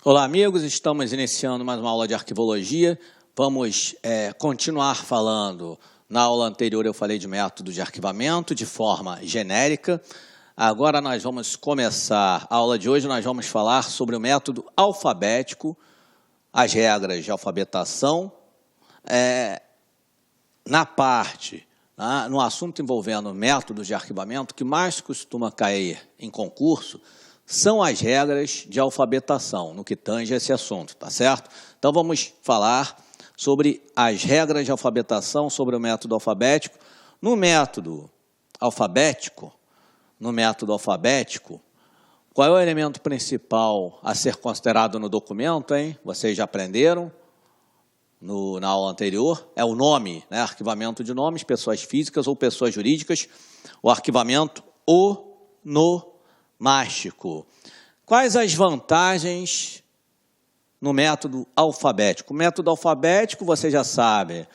Olá, amigos. Estamos iniciando mais uma aula de arquivologia. Vamos continuar falando. Na aula anterior eu falei de método de arquivamento de forma genérica. Agora nós vamos começar a aula de hoje, nós vamos falar sobre o método alfabético, as regras de alfabetação. No assunto envolvendo métodos de arquivamento, o que mais costuma cair em concurso são as regras de alfabetação, no que tange esse assunto, tá certo? Então vamos falar sobre as regras de alfabetação, sobre o método alfabético. No método alfabético, qual é o elemento principal a ser considerado no documento, hein? Vocês já aprenderam na aula anterior, é o nome, né? Arquivamento de nomes, pessoas físicas ou pessoas jurídicas, o arquivamento onomástico. Quais as vantagens no método alfabético? O método alfabético, você já sabe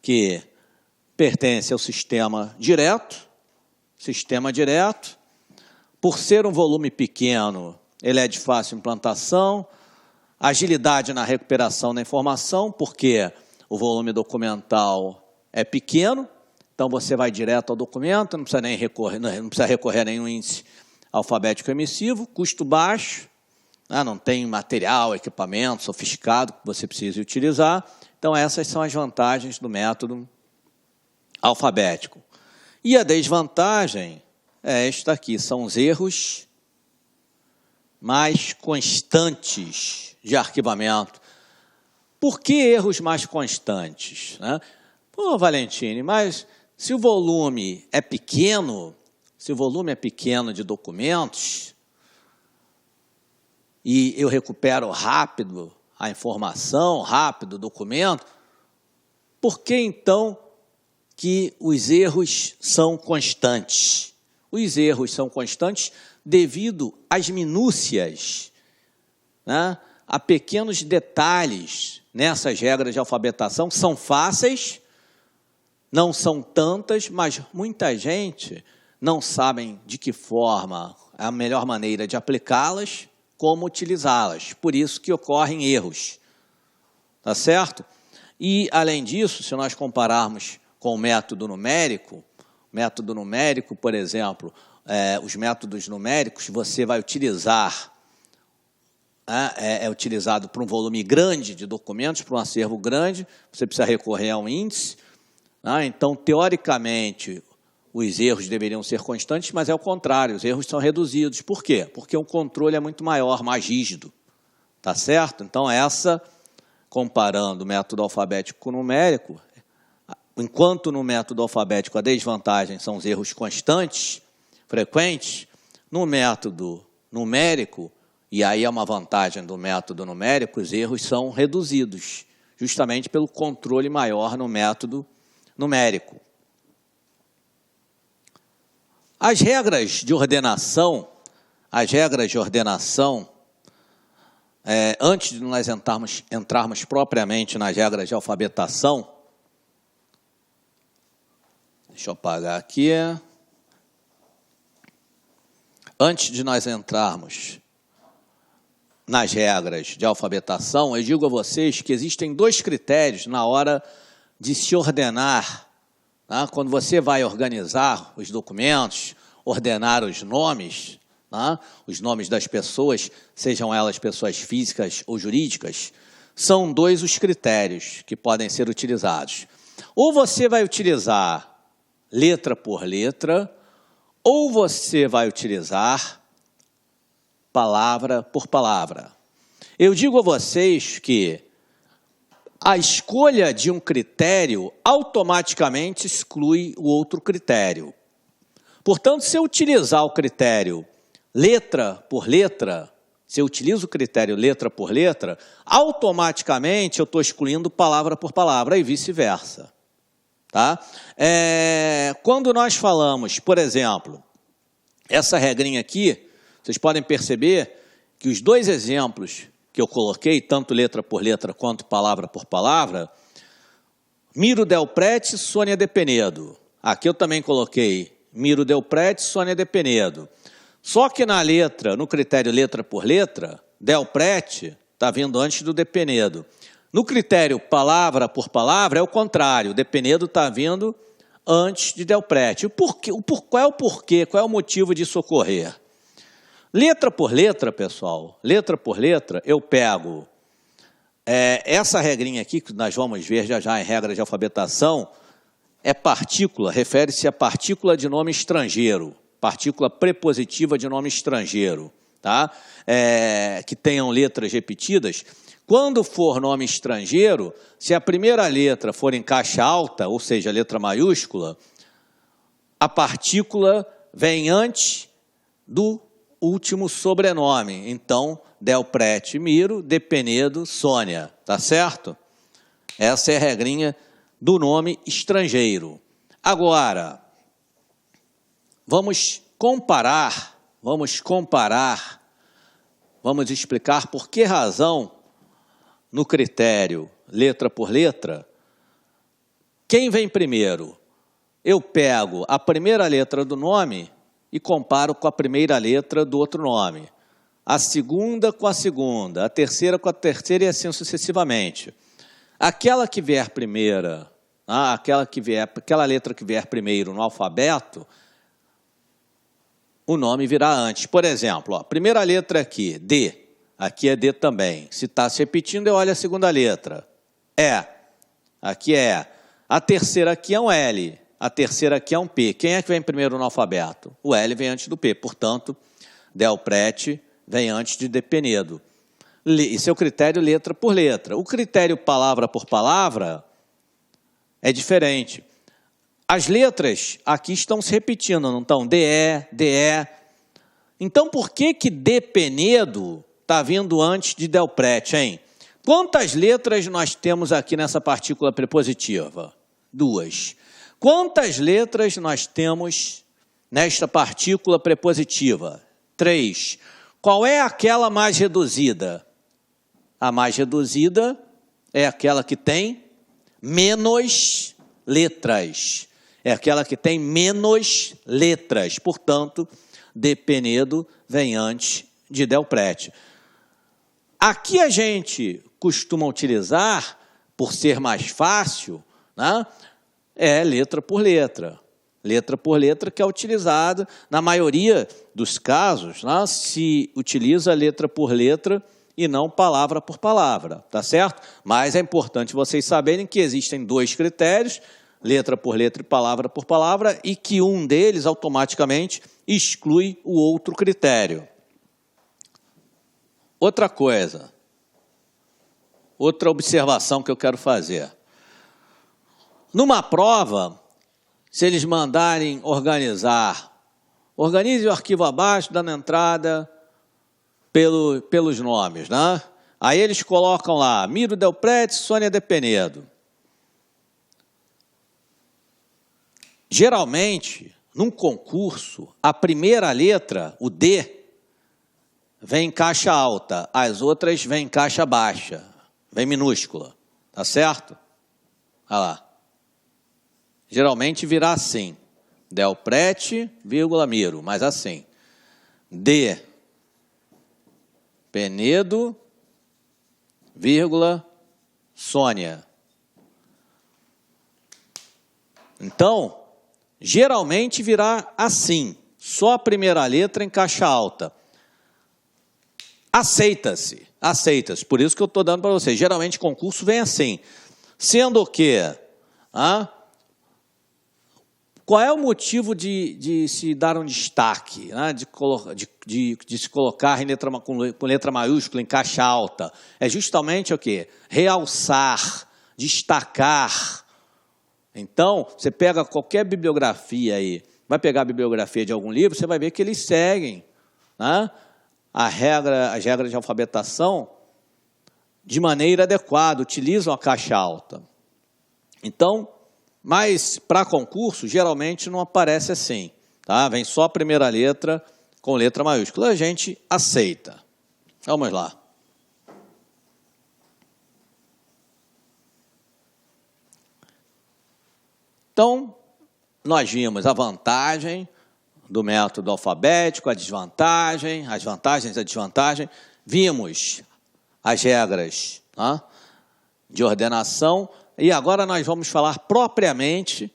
que pertence ao sistema direto. Por ser um volume pequeno, ele é de fácil implantação. Agilidade na recuperação da informação, porque o volume documental é pequeno, então você vai direto ao documento, não precisa recorrer a nenhum índice alfabético emissivo, custo baixo, né? Não tem material, equipamento sofisticado que você precise utilizar. Então essas são as vantagens do método alfabético. E a desvantagem é esta aqui, são os erros mais constantes de arquivamento. Por que erros mais constantes, né? Pô, Valentine, mas se o volume é pequeno, de documentos, e eu recupero rápido a informação, rápido o documento, por que então que os erros são constantes? Os erros são constantes devido às minúcias, né? A pequenos detalhes nessas regras de alfabetação, são fáceis, não são tantas, mas muita gente não sabe de que forma é a melhor maneira de aplicá-las, como utilizá-las. Por isso que ocorrem erros, tá certo? E, além disso, se nós compararmos com o método numérico, por exemplo, os métodos numéricos, você vai utilizar é utilizado para um volume grande de documentos, para um acervo grande, você precisa recorrer a um índice. Então, teoricamente, os erros deveriam ser constantes, mas é o contrário, os erros são reduzidos. Por quê? Porque o controle é muito maior, mais rígido. Tá certo? Então, comparando o método alfabético com o numérico, enquanto no método alfabético a desvantagem são os erros constantes, frequentes, no método numérico, e aí é uma vantagem do método numérico, os erros são reduzidos, justamente pelo controle maior no método numérico. As regras de ordenação, antes de nós entrarmos propriamente nas regras de alfabetação, deixa eu apagar aqui. Antes de nós entrarmos nas regras de alfabetação, eu digo a vocês que existem dois critérios na hora de se ordenar. Tá? Quando você vai organizar os documentos, ordenar os nomes, tá? Os nomes das pessoas, sejam elas pessoas físicas ou jurídicas, são dois os critérios que podem ser utilizados. Ou você vai utilizar letra por letra, ou você vai utilizar palavra por palavra. Eu digo a vocês que a escolha de um critério automaticamente exclui o outro critério. Portanto, se eu utilizar o critério letra por letra, automaticamente eu estou excluindo palavra por palavra e vice-versa. Tá? Quando nós falamos, por exemplo, essa regrinha aqui, vocês podem perceber que os dois exemplos que eu coloquei, tanto letra por letra quanto palavra por palavra, Miro Del Prete e Sônia de Penedo. Aqui eu também coloquei Miro Del Prete e Sônia de Penedo. Só que na letra, no critério letra por letra, Del Prete está vindo antes do depenido. No critério palavra por palavra é o contrário, o depenido está vindo antes de del prete. Qual é o porquê, qual é o motivo disso ocorrer? Letra por letra, pessoal, letra por letra, eu pego essa regrinha aqui, que nós vamos ver já em regra de alfabetação, é partícula, refere-se a partícula de nome estrangeiro, partícula prepositiva de nome estrangeiro, tá? Que tenham letras repetidas. Quando for nome estrangeiro, se a primeira letra for em caixa alta, ou seja, letra maiúscula, a partícula vem antes do último sobrenome. Então, del prete Miro, depenido Sônia, tá certo? Essa é a regrinha do nome estrangeiro. Agora, vamos explicar por que razão no critério letra por letra, quem vem primeiro? Eu pego a primeira letra do nome e comparo com a primeira letra do outro nome, a segunda com a segunda, a terceira com a terceira e assim sucessivamente. Aquela que vier primeira, aquela letra que vier primeiro no alfabeto, o nome virá antes. Por exemplo, a primeira letra aqui, D. Aqui é D também. Se está se repetindo, eu olho a segunda letra. E. Aqui é. A terceira aqui é um L. A terceira aqui é um P. Quem é que vem primeiro no alfabeto? O L vem antes do P. Portanto, del prete vem antes de depenido. Esse é o critério letra por letra. O critério palavra por palavra é diferente. As letras aqui estão se repetindo, não estão? DE, DE. Então, por que depenido está vindo antes de del prete, hein? Quantas letras nós temos aqui nessa partícula prepositiva? 2. Quantas letras nós temos nesta partícula prepositiva? 3. Qual é aquela mais reduzida? A mais reduzida é aquela que tem menos letras. É aquela que tem menos letras. Portanto, depenido vem antes de del prete. Aqui a gente costuma utilizar, por ser mais fácil, né, letra por letra. Letra por letra que é utilizada, na maioria dos casos, né, se utiliza letra por letra e não palavra por palavra, tá certo? Mas é importante vocês saberem que existem 2 critérios, letra por letra e palavra por palavra, e que um deles automaticamente exclui o outro critério. Outra coisa, outra observação que eu quero fazer. Numa prova, se eles mandarem organize o arquivo abaixo, dando entrada pelos nomes, né? Aí eles colocam lá, Miro del prete, Sônia depenido. Geralmente, num concurso, a primeira letra, o D, vem em caixa alta, as outras vêm em caixa baixa, vem minúscula, tá certo? Olha lá. Geralmente virá assim, del prete, vírgula, Miro, mas assim. D, Penedo, vírgula, Sônia. Então, geralmente virá assim, só a primeira letra em caixa alta. Aceita-se. Por isso que eu estou dando para vocês. Geralmente concurso vem assim. Sendo que, qual é o motivo de se dar um destaque, né? de se colocar com letra maiúscula em caixa alta? É justamente o quê? Realçar, destacar. Então, você pega qualquer bibliografia aí, vai pegar a bibliografia de algum livro, você vai ver que eles seguem, né, as regras de alfabetação de maneira adequada, utilizam a caixa alta. Então, mas para concurso, geralmente não aparece assim, tá? Vem só a primeira letra com letra maiúscula, a gente aceita. Vamos lá. Então, nós vimos a vantagem do método alfabético, a desvantagem, as vantagens e a desvantagem. Vimos as regras, tá, de ordenação. E agora nós vamos falar propriamente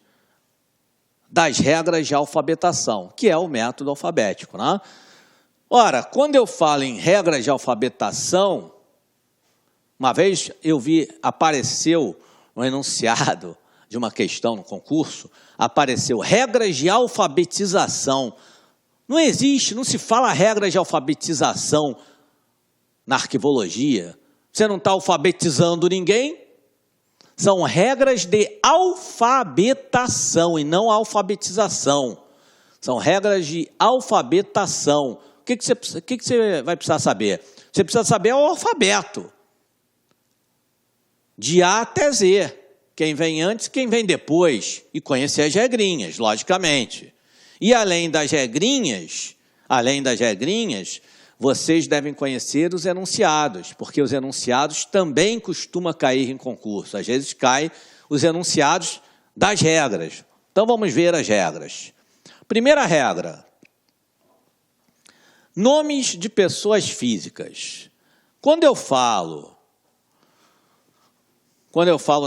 das regras de alfabetação, que é o método alfabético, né? Ora, quando eu falo em regras de alfabetação, uma vez eu vi, apareceu no enunciado de uma questão no concurso, apareceu regras de alfabetização. Não existe, não se fala regras de alfabetização na arquivologia. Você não está alfabetizando ninguém. São regras de alfabetação e não alfabetização. São regras de alfabetação. O que você vai precisar saber? Você precisa saber o alfabeto. De A até Z. Quem vem antes, quem vem depois. E conhecer as regrinhas, logicamente. E além das regrinhas, vocês devem conhecer os enunciados, porque os enunciados também costumam cair em concurso. Às vezes caem os enunciados das regras. Então vamos ver as regras. Primeira regra. Nomes de pessoas físicas. Quando eu falo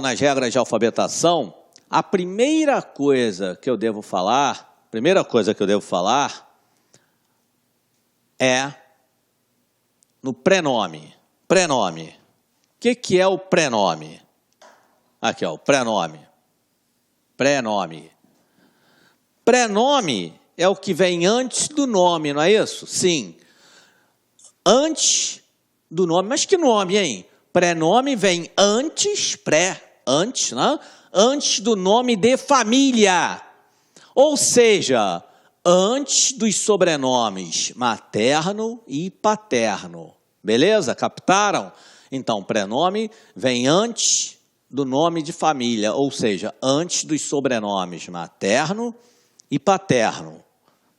nas regras de alfabetação, a primeira coisa que eu devo falar é no prenome. Prenome. O que é o prenome? Aqui, ó, o prenome. Prenome. Prenome é o que vem antes do nome, não é isso? Sim. Antes do nome. Mas que nome, hein? Prenome vem antes, antes, né? Antes do nome de família. Ou seja, antes dos sobrenomes materno e paterno. Beleza? Captaram? Então, prenome vem antes do nome de família, ou seja, antes dos sobrenomes materno e paterno.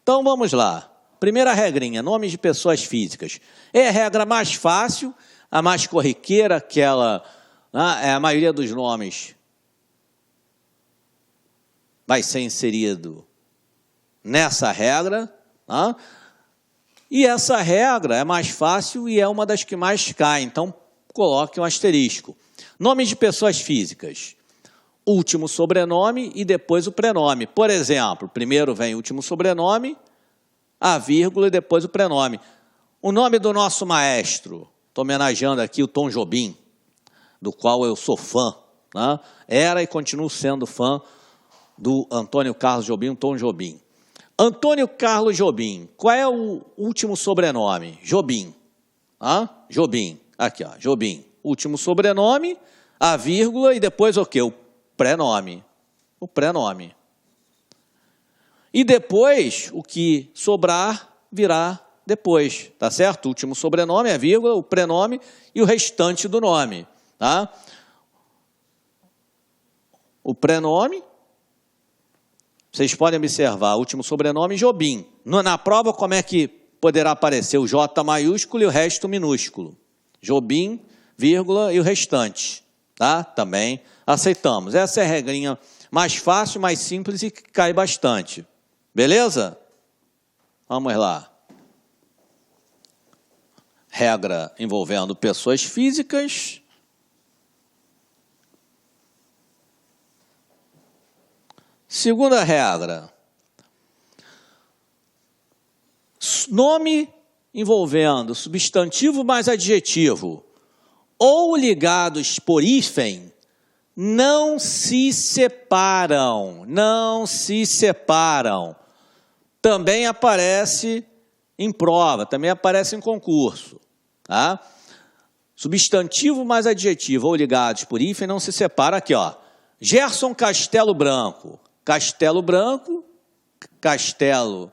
Então, vamos lá. Primeira regrinha, nomes de pessoas físicas. É a regra mais fácil, a mais corriqueira, aquela, né, a maioria dos nomes vai ser inserido nessa regra, né? E essa regra é mais fácil e é uma das que mais cai, então coloque um asterisco. Nomes de pessoas físicas, último sobrenome e depois o prenome. Por exemplo, primeiro vem o último sobrenome, a vírgula e depois o prenome. O nome do nosso maestro, estou homenageando aqui o Tom Jobim, do qual eu sou fã, né? Era e continuo sendo fã do Antônio Carlos Jobim, Tom Jobim. Antônio Carlos Jobim, qual é o último sobrenome? Jobim. Jobim, aqui, ó, Jobim. Último sobrenome, a vírgula e depois o quê? O prenome. O prenome. E depois, o que sobrar virá depois, tá certo? O último sobrenome, a vírgula, o prenome e o restante do nome, tá? O prenome, vocês podem observar, o último sobrenome, Jobim. Na prova, como é que poderá aparecer o J maiúsculo e o resto minúsculo? Jobim, vírgula e o restante, tá? Também aceitamos. Essa é a regrinha mais fácil, mais simples e que cai bastante. Beleza? Vamos lá. Regra envolvendo pessoas físicas. Segunda regra. Nome envolvendo substantivo mais adjetivo ou ligados por hífen não se separam. Não se separam. Também aparece em prova, também aparece em concurso. Tá? Substantivo mais adjetivo ou ligados por hífen não se separa. Aqui, ó. Gerson Castelo Branco. Castelo Branco, Castelo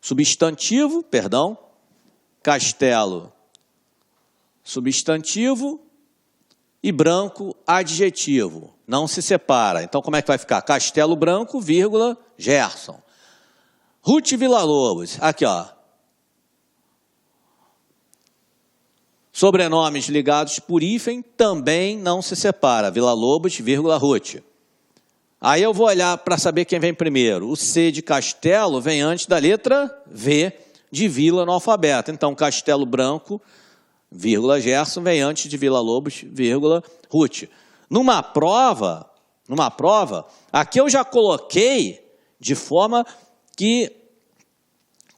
substantivo, perdão. Castelo substantivo e Branco adjetivo. Não se separa. Então, como é que vai ficar? Castelo Branco, vírgula, Gerson. Ruth Villa-Lobos, aqui, ó. Sobrenomes ligados por hífen também não se separa. Villa-Lobos, vírgula, Ruth. Aí eu vou olhar para saber quem vem primeiro. O C de Castelo vem antes da letra V de Vila no alfabeto. Então, Castelo Branco vírgula, Gerson vem antes de Vila Lobos, vírgula, Ruth. Numa prova, aqui eu já coloquei de forma que,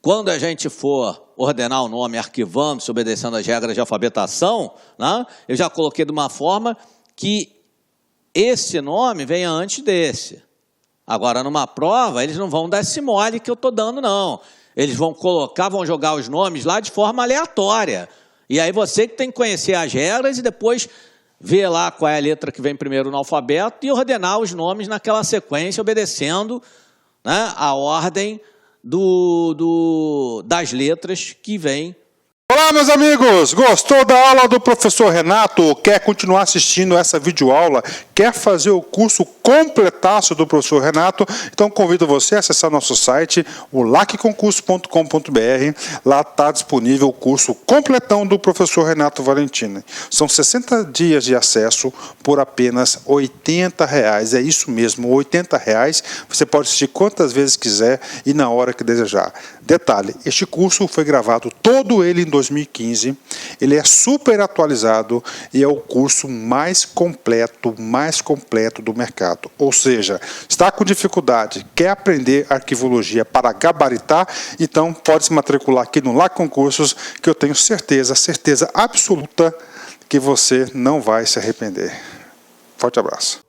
quando a gente for ordenar o nome arquivando-se, obedecendo às regras de alfabetação, né, eu já coloquei de uma forma que esse nome venha antes desse. Agora, numa prova, eles não vão dar esse mole que eu estou dando, não. Eles vão jogar os nomes lá de forma aleatória. E aí você que tem que conhecer as regras e depois ver lá qual é a letra que vem primeiro no alfabeto e ordenar os nomes naquela sequência, obedecendo, né, a ordem das letras que vem. Olá, meus amigos! Gostou da aula do professor Renato? Quer continuar assistindo essa videoaula? Quer fazer o curso completaço do professor Renato? Então convido você a acessar nosso site, o lacconcurso.com.br. Lá está disponível o curso completão do professor Renato Valentini. São 60 dias de acesso por apenas R$ 80. É isso mesmo, R$ 80. Você pode assistir quantas vezes quiser e na hora que desejar. Detalhe, este curso foi gravado todo ele em 2015, ele é super atualizado e é o curso mais completo do mercado. Ou seja, está com dificuldade, quer aprender arquivologia para gabaritar? Então pode se matricular aqui no LAC Concursos, que eu tenho certeza absoluta que você não vai se arrepender. Forte abraço.